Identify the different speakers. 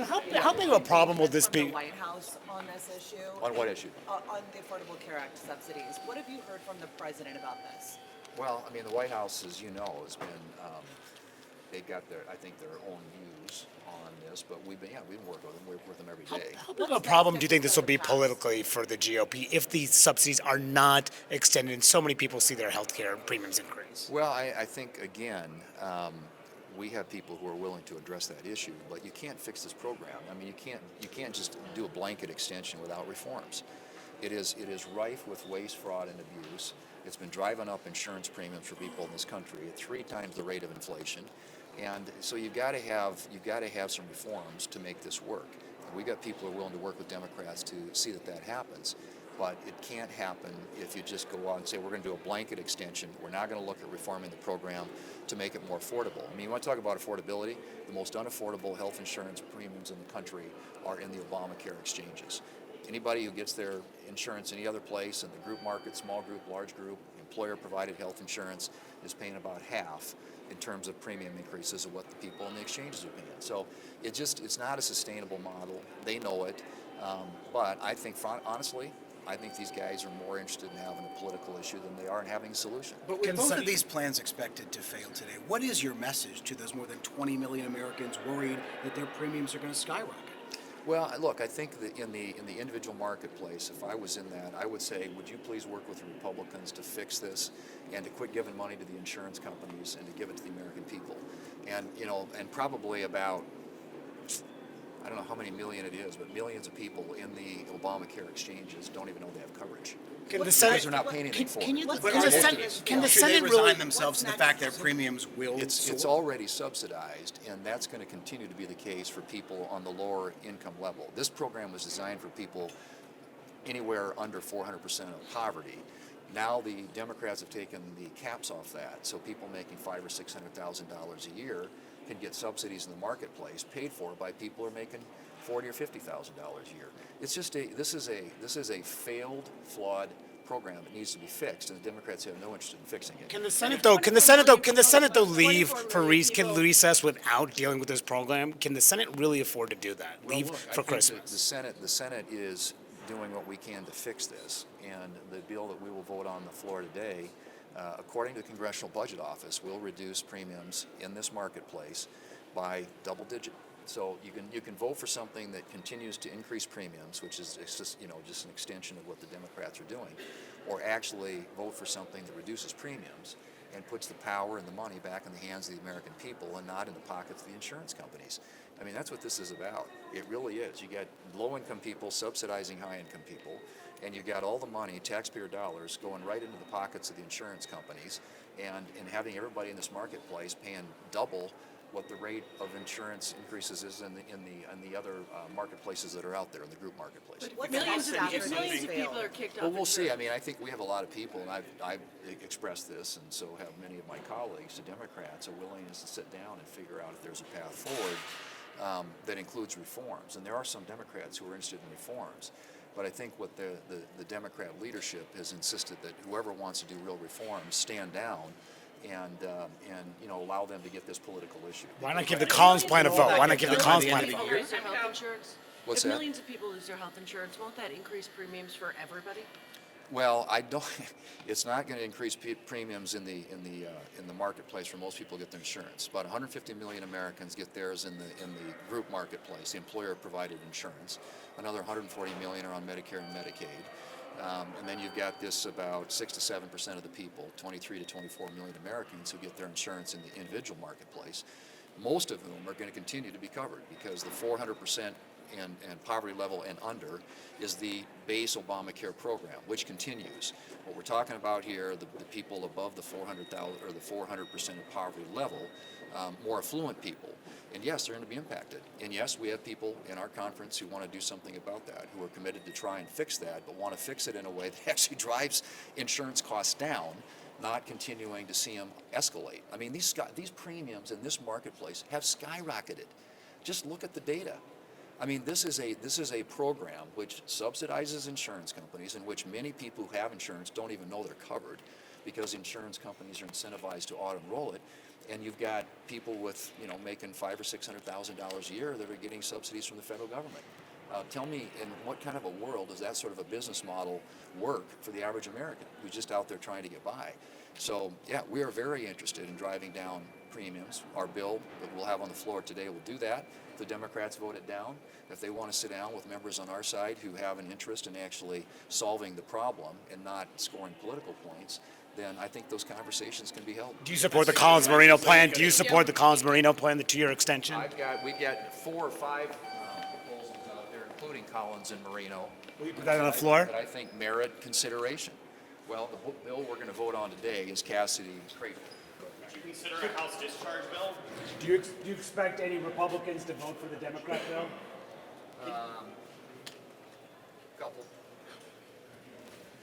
Speaker 1: How big of a problem will this
Speaker 2: From
Speaker 1: be?
Speaker 2: the White House on this issue?
Speaker 3: On what issue?
Speaker 2: On the Affordable Care Act subsidies. What have you heard from the president about this?
Speaker 3: Well, I mean, the White House, as you know, has been, they've got their, I think, their own views on this, but we've been working with them. We work with them every day.
Speaker 1: How big of a problem do you think this will be politically for the GOP if these subsidies are not extended and so many people see their health care premiums increase?
Speaker 3: Well, I think, again, we have people who are willing to address that issue, but you can't fix this program. I mean, you can't just do a blanket extension without reforms. It is rife with waste, fraud, and abuse. It's been driving up insurance premiums for people in this country at 3 times the rate of inflation, and so you've got to have some reforms to make this work. And we've got people who are willing to work with Democrats to see that happens. But it can't happen if you just go out and say, we're going to do a blanket extension. We're not going to look at reforming the program to make it more affordable. I mean, you want to talk about affordability? The most unaffordable health insurance premiums in the country are in the Obamacare exchanges. Anybody who gets their insurance any other place in the group market, small group, large group, employer-provided health insurance is paying about half in terms of premium increases of what the people in the exchanges are paying. So it's not a sustainable model. They know it. But I think, honestly, I think these guys are more interested in having a political issue than they are in having a solution.
Speaker 4: But with both of these plans expected to fail today, what is your message to those more than 20 million Americans worried that their premiums are going to skyrocket?
Speaker 3: Well, look, I think that in the individual marketplace, if I was in that, I would say, would you please work with the Republicans to fix this and to quit giving money to the insurance companies and to give it to the American people? And, and probably about, I don't know how many million it is, but millions of people in the Obamacare exchanges don't even know they have coverage.
Speaker 1: Can the Senate,
Speaker 3: Because they're not paying anything for it.
Speaker 1: can the
Speaker 4: Should
Speaker 1: Senate
Speaker 4: they resign
Speaker 1: really?
Speaker 4: themselves to the fact that premiums will
Speaker 3: It's
Speaker 4: soar?
Speaker 3: already subsidized, and that's going to continue to be the case for people on the lower income level. This program was designed for people anywhere under 400% of poverty. Now the Democrats have taken the caps off that, so people making $500,000 or $600,000 a year can get subsidies in the marketplace paid for by people who are making $40,000 or $50,000 a year. It's just this is a failed, flawed program. It needs to be fixed, and the Democrats have no interest in fixing it.
Speaker 1: Can the Senate though leave for recess without dealing with this program? Can the Senate really afford to do that? Leave
Speaker 3: Look,
Speaker 1: for
Speaker 3: I think
Speaker 1: Christmas?
Speaker 3: the Senate is doing what we can to fix this, and the bill that we will vote on the floor today, according to the Congressional Budget Office, will reduce premiums in this marketplace by double digit. So you can vote for something that continues to increase premiums, which is just an extension of what the Democrats are doing, or actually vote for something that reduces premiums and puts the power and the money back in the hands of the American people and not in the pockets of the insurance companies. I mean, that's what this is about. It really is. You got low-income people subsidizing high-income people, and you got all the money, taxpayer dollars, going right into the pockets of the insurance companies, and having everybody in this marketplace paying double what the rate of insurance increases is in the other marketplaces that are out there, in the group marketplace.
Speaker 2: What
Speaker 5: Millions of
Speaker 2: after
Speaker 5: people
Speaker 2: these fail?
Speaker 5: are kicked off.
Speaker 3: Well, we'll see. I mean, I think we have a lot of people, and I've expressed this, and so have many of my colleagues, the Democrats, a willingness to sit down and figure out if there's a path forward that includes reforms. And there are some Democrats who are interested in reforms. But I think what the Democrat leadership has insisted that whoever wants to do real reforms stand down and allow them to get this political issue.
Speaker 1: Why not give the Collins plan a vote? Why not give the Collins plan a
Speaker 5: People
Speaker 1: vote?
Speaker 5: lose their health insurance.
Speaker 3: What's
Speaker 5: If
Speaker 3: that?
Speaker 5: millions of people lose their health insurance, won't that increase premiums for everybody?
Speaker 3: Well, I don't. It's not going to increase premiums in the marketplace for most people who get their insurance. About 150 million Americans get theirs in the group marketplace, the employer-provided insurance. Another 140 million are on Medicare and Medicaid. And then you've got this about 6 to 7% of the people, 23 to 24 million Americans who get their insurance in the individual marketplace, most of whom are going to continue to be covered because the 400% and poverty level and under is the base Obamacare program, which continues. What we're talking about here, the people above the 400,000 or the 400% of poverty level, more affluent people. And yes, they're going to be impacted. And yes, we have people in our conference who want to do something about that, who are committed to try and fix that, but want to fix it in a way that actually drives insurance costs down, not continuing to see them escalate. I mean, these premiums in this marketplace have skyrocketed. Just look at the data. I mean, this is a program which subsidizes insurance companies, in which many people who have insurance don't even know they're covered, because insurance companies are incentivized to auto-enroll it. and you've got people with, making $500,000 or $600,000 a year that are getting subsidies from the federal government. Tell me, in what kind of a world does that sort of a business model work for the average American who's just out there trying to get by? So, yeah, we are very interested in driving down premiums. Our bill that we'll have on the floor today will do that. If the Democrats vote it down, if they want to sit down with members on our side who have an interest in actually solving the problem and not scoring political points, then I think those conversations can be held.
Speaker 1: Do you support the Collins-Marino plan? Do you support the Collins-Marino plan, the 2-year extension?
Speaker 3: We've got 4 or 5 proposals out there, including Collins and Marino.
Speaker 1: Will you put that on the floor?
Speaker 3: That I think merit consideration. Well, the bill we're going to vote on today is Cassidy Craven.
Speaker 6: Would you consider a House discharge bill?
Speaker 1: Do you expect any Republicans to vote for the Democrat bill?